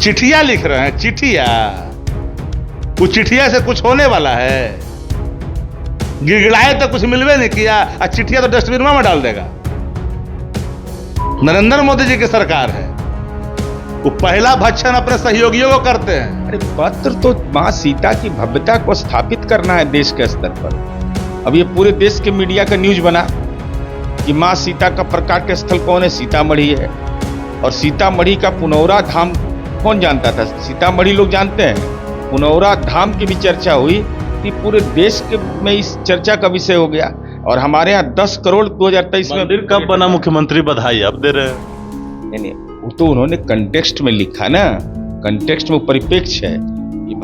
चिट्ठियां लिख रहे हैं, चिट्ठियां। वो चिट्ठिया से कुछ होने वाला है? गिड़गिड़ाए तो कुछ मिलवे नहीं किया, और चिट्ठिया तो डस्टबिन में डाल देगा। नरेंद्र मोदी जी की सरकार है, वो पहला भक्षण अपने सहयोगियों को करते हैं। अरे पत्र तो मां सीता की भव्यता को स्थापित करना है देश के स्तर पर। अब ये पूरे देश के मीडिया का न्यूज बना कि मां सीता का प्रकाट स्थल कौन है, सीतामढ़ी है। और सीतामढ़ी का पुनौरा धाम कौन जानता था? सीतामढ़ी लोग जानते हैं। पुनौरा धाम की भी चर्चा हुई कि पूरे देश के में इस चर्चा का विषय हो गया। और हमारे यहाँ 10 करोड़ 2023 में मंदिर कब बना? मुख्यमंत्री बधाई अब दे रहे हैं। नहीं, वो तो उन्होंने कंटेक्स्ट में लिखा ना, कंटेक्स्ट में परिप्रेक्ष है।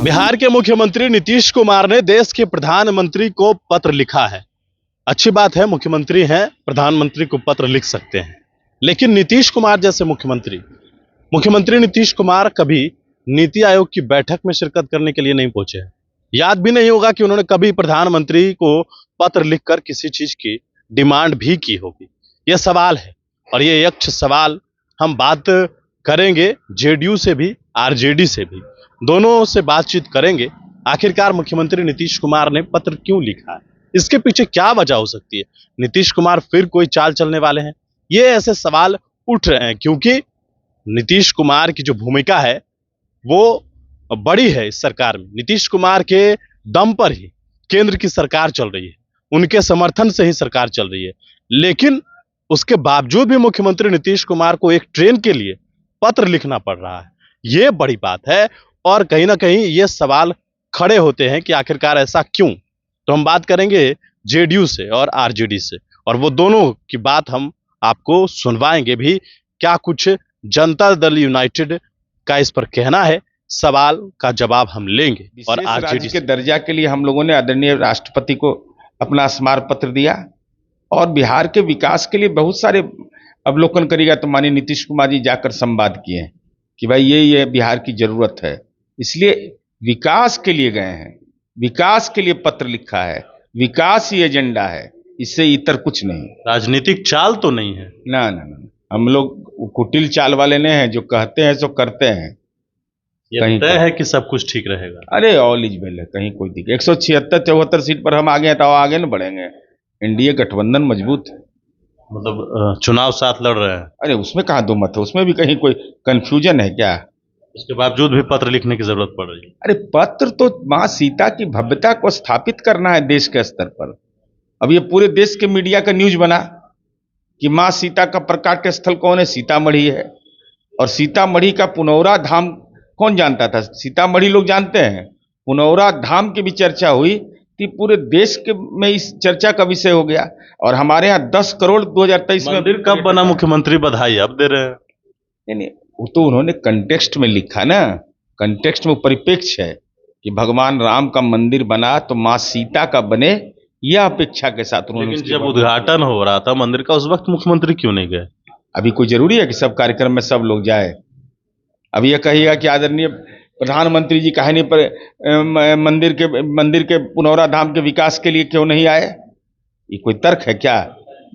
बिहार के मुख्यमंत्री नीतीश कुमार ने देश के प्रधानमंत्री को पत्र लिखा है। अच्छी बात है, मुख्यमंत्री हैं, प्रधानमंत्री को पत्र लिख सकते हैं। लेकिन नीतीश कुमार जैसे मुख्यमंत्री नीतीश कुमार कभी नीति आयोग की बैठक में शिरकत करने के लिए नहीं पहुंचे हैं। याद भी नहीं होगा कि उन्होंने कभी प्रधानमंत्री को पत्र लिखकर किसी चीज की डिमांड भी की होगी। यह सवाल है, और ये यक्ष सवाल हम बात करेंगे जेडीयू से भी, आरजेडी से भी, दोनों से बातचीत करेंगे। आखिरकार मुख्यमंत्री नीतीश कुमार ने पत्र क्यों लिखा है, इसके पीछे क्या वजह हो सकती है? नीतीश कुमार फिर कोई चाल चलने वाले हैं? ये ऐसे सवाल उठ रहे हैं क्योंकि नीतीश कुमार की जो भूमिका है वो बड़ी है इस सरकार में। नीतीश कुमार के दम पर ही केंद्र की सरकार चल रही है, उनके समर्थन से ही सरकार चल रही है। लेकिन उसके बावजूद भी मुख्यमंत्री नीतीश कुमार को एक ट्रेन के लिए पत्र लिखना पड़ रहा है। ये बड़ी बात है, और कहीं ना कहीं ये सवाल खड़े होते हैं कि आखिरकार ऐसा क्यों। तो हम बात करेंगे जेडीयू से और आरजेडी से, और वो दोनों की बात हम आपको सुनवाएंगे भी। क्या कुछ जनता दल यूनाइटेड का इस पर कहना है, सवाल का जवाब हम लेंगे। और आरजेडी के दर्जा के लिए हम लोगों ने आदरणीय राष्ट्रपति को अपना स्मारक पत्र दिया, और बिहार के विकास के लिए बहुत सारे अवलोकन करेगा तो माननीय नीतीश कुमार जी जाकर संवाद किए कि भाई ये बिहार की जरूरत है, इसलिए विकास के लिए गए हैं, विकास के लिए पत्र लिखा है, विकास ही एजेंडा है, इससे इतर कुछ नहीं। राजनीतिक चाल तो नहीं है ना ना ना, हम लोग कुटिल चाल वाले नहीं हैं, जो कहते हैं सो करते हैं। ये तय है कि सब कुछ ठीक रहेगा। अरे ऑल इज वेल है, कहीं कोई दिक्कत। 176-74 सीट पर हम आगे हैं तो आगे न बढ़ेंगे। एनडीए गठबंधन मजबूत है, मतलब चुनाव साथ लड़ रहे हैं। अरे उसमें कहाँ दो मत है, उसमें भी कहीं कोई कंफ्यूजन है क्या? उसके बावजूद भी पत्र लिखने की जरूरत पड़ रही है। अरे पत्र तो मां सीता की भव्यता को स्थापित करना है देश के स्तर पर। अब ये पूरे देश के मीडिया का न्यूज बना कि मां सीता का प्रकाट स्थल कौन है, सीतामढ़ी है। और सीतामढ़ी का पुनौरा धाम कौन जानता था? सीतामढ़ी लोग जानते हैं। पुनौरा धाम की भी चर्चा हुई कि पूरे देश के में इस चर्चा का विषय हो गया। और हमारे यहाँ 10 करोड़ 2023 में मंदिर कब बना? मुख्यमंत्री बधाई अब दे रहे हैं। नहीं, वो तो उन्होंने कंटेक्स्ट में लिखा ना, कंटेक्स्ट में परिप्रेक्ष है कि भगवान राम का मंदिर बना तो मां सीता का बने, यह अपेक्षा के साथ उन्होंने। लेकिन जब उद्घाटन हो रहा था मंदिर का, उस वक्त मुख्यमंत्री क्यों नहीं गए? अभी कोई जरूरी है कि सब कार्यक्रम में सब लोग जाए? अब यह कहिएगा कि आदरणीय प्रधानमंत्री जी कहानी पर मंदिर के पुनौरा धाम के विकास के लिए क्यों नहीं आए? ये कोई तर्क है क्या?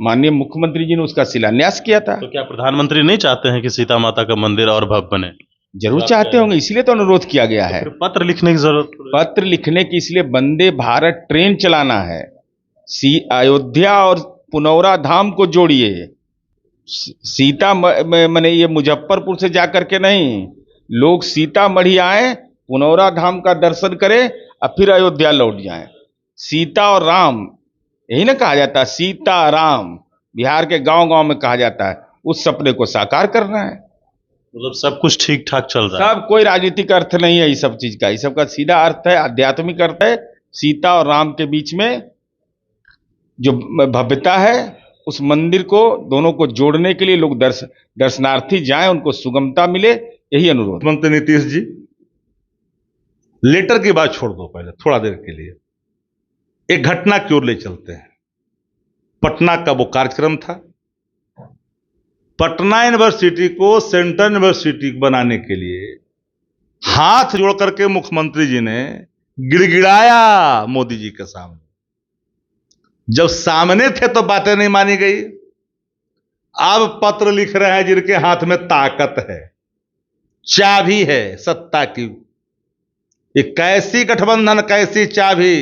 माननीय मुख्यमंत्री जी ने उसका शिलान्यास किया था। तो क्या प्रधानमंत्री नहीं चाहते हैं कि सीता माता का मंदिर और भव्य बने? जरूर चाहते होंगे, इसलिए तो अनुरोध किया गया है। तो पत्र लिखने की जरूरत? पत्र लिखने की इसलिए वंदे भारत ट्रेन चलाना है। अयोध्या और पुनौरा धाम को जोड़िए। सीता मैंने ये मुजफ्फरपुर से जाकर के नहीं, लोग सीतामढ़ी आए, पुनौरा धाम का दर्शन करें और फिर अयोध्या लौट जाएं। सीता और राम, यही ना कहा जाता है, सीता राम बिहार के गांव गांव में कहा जाता है। उस सपने को साकार करना है। मतलब सब कुछ ठीक ठाक चल रहा है, सब कोई राजनीतिक अर्थ नहीं है इस सब चीज का। इस सब का सीधा अर्थ है, आध्यात्मिक अर्थ है। सीता और राम के बीच में जो भव्यता है, उस मंदिर को दोनों को जोड़ने के लिए लोग दर्शनार्थी जाएं, उनको सुगमता मिले, यही अनुरोध। मुख्यमंत्री नीतीश जी, लेटर की बात छोड़ दो पहले थोड़ा देर के लिए, एक घटना की ओर ले चलते हैं। पटना का वो कार्यक्रम था, पटना यूनिवर्सिटी को सेंट्रल यूनिवर्सिटी बनाने के लिए हाथ जोड़ करके मुख्यमंत्री जी ने गिड़गिड़ाया मोदी जी के सामने। जब सामने थे तो बातें नहीं मानी गई, अब पत्र लिख रहे हैं जिनके हाथ में ताकत है। चाबी है सत्ता की। ये कैसी गठबंधन, कैसी चाबी?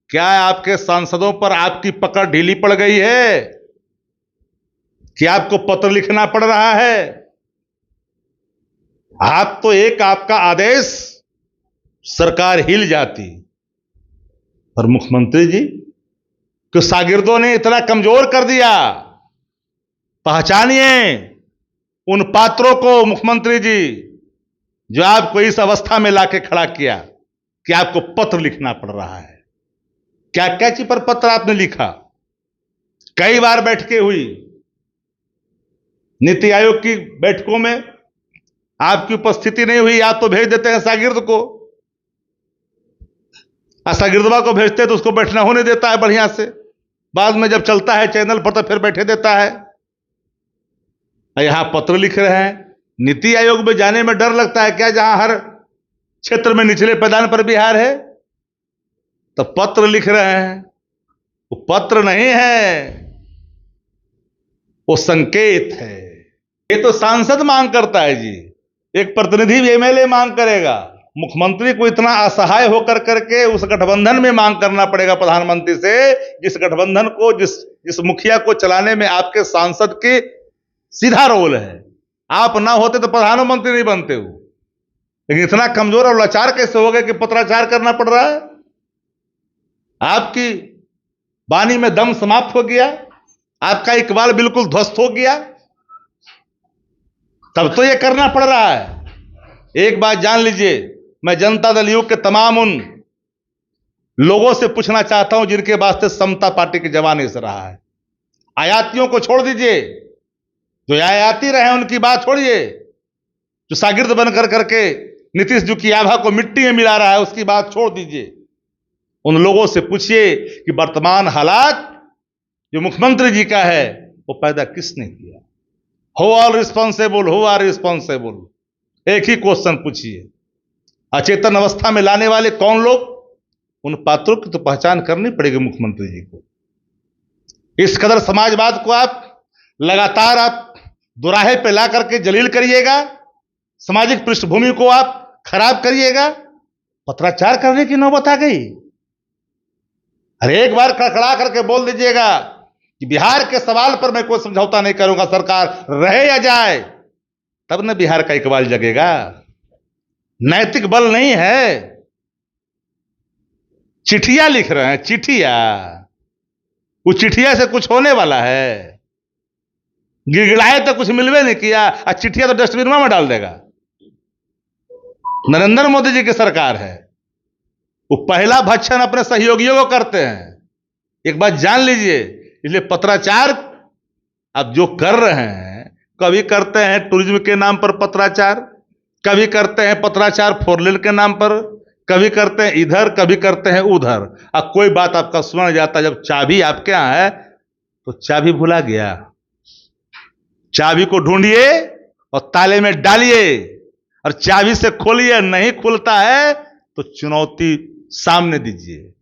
क्या आपके सांसदों पर आपकी पकड़ ढीली पड़ गई है कि आपको पत्र लिखना पड़ रहा है? आप तो एक आपका आदेश सरकार हिल जाती। और मुख्यमंत्री जी को शागिर्दों ने इतना कमजोर कर दिया। पहचानिए उन पात्रों को मुख्यमंत्री जी जो आपको इस अवस्था में लाके खड़ा किया कि आपको पत्र लिखना पड़ रहा है। क्या क्या चीज पर पत्र आपने लिखा? कई बार बैठकें हुई, नीति आयोग की बैठकों में आपकी उपस्थिति नहीं हुई। आप तो भेज देते हैं शागिर्द को, शागिर्दवा को भेजते तो उसको बैठना होने देता है बढ़िया से, बाद में जब चलता है चैनल पर तो फिर बैठे देता है। यहां पत्र लिख रहे हैं। नीति आयोग में जाने में डर लगता है क्या, जहां हर क्षेत्र में निचले पायदान पर बिहार है? तो पत्र लिख रहे हैं। वो पत्र नहीं है, वो संकेत है। ये तो सांसद मांग करता है जी, एक प्रतिनिधि भी एमएलए मांग करेगा। मुख्यमंत्री को इतना असहाय होकर करके उस गठबंधन में मांग करना पड़ेगा प्रधानमंत्री से, जिस गठबंधन को, जिस मुखिया को चलाने में आपके सांसद के सीधा रोल है। आप ना होते तो प्रधानमंत्री नहीं बनते हो। लेकिन इतना कमजोर और लाचार कैसे हो गए कि पत्राचार करना पड़ रहा है? आपकी वाणी में दम समाप्त हो गया, आपका इकबाल बिल्कुल ध्वस्त हो गया, तब तो यह करना पड़ रहा है। एक बात जान लीजिए, मैं जनता दल यू के तमाम उन लोगों से पूछना चाहता हूं जिनके वास्ते समता पार्टी की जवानी से रहा है। आयातियों को छोड़ दीजिए, जो आयाती रहे उनकी बात छोड़िए। जो शागिर्द बनकर करके नीतीश जी की आभा को मिट्टी में मिला रहा है उसकी बात छोड़ दीजिए। उन लोगों से पूछिए कि वर्तमान हालात जो मुख्यमंत्री जी का है वो पैदा किसने किया? हो ऑल रिस्पॉन्सिबल, हो आर रिस्पॉन्सिबल। एक ही क्वेश्चन पूछिए, अचेतन अवस्था में लाने वाले कौन लोग? उन पात्रों की तो पहचान करनी पड़ेगी मुख्यमंत्री जी को। इस कदर समाजवाद को आप लगातार दुराहे पे ला करके जलील करिएगा, सामाजिक पृष्ठभूमि को आप खराब करिएगा, पत्राचार करने की नौबत आ गई। अरे एक बार खड़खड़ा करके बोल दीजिएगा कि बिहार के सवाल पर मैं कोई समझौता नहीं करूंगा, सरकार रहे या जाए, तब न बिहार का इकबाल जगेगा। नैतिक बल नहीं है। चिट्ठियां लिख रहे हैं, चिट्ठियां। वो चिट्ठिया से कुछ होने वाला है? गिड़गिड़ाए तो कुछ मिलवे नहीं किया, और चिट्ठिया तो डस्टबिन में डाल देगा। नरेंद्र मोदी जी की सरकार है, वो पहला भक्षण अपने सहयोगियों को करते हैं। एक बात जान लीजिए, इसलिए पत्राचार अब जो कर रहे हैं, कभी करते हैं टूरिज्म के नाम पर पत्राचार, कभी करते हैं पत्राचार फोरलेन के नाम पर, कभी करते हैं इधर, कभी करते हैं उधर। अब कोई बात आपका सुना जाता, जब चाबी आपके यहां है तो चाबी भुला गया। चाबी को ढूंढिए और ताले में डालिए, और चाबी से खोलिए। नहीं खुलता है तो चुनौती सामने दीजिए।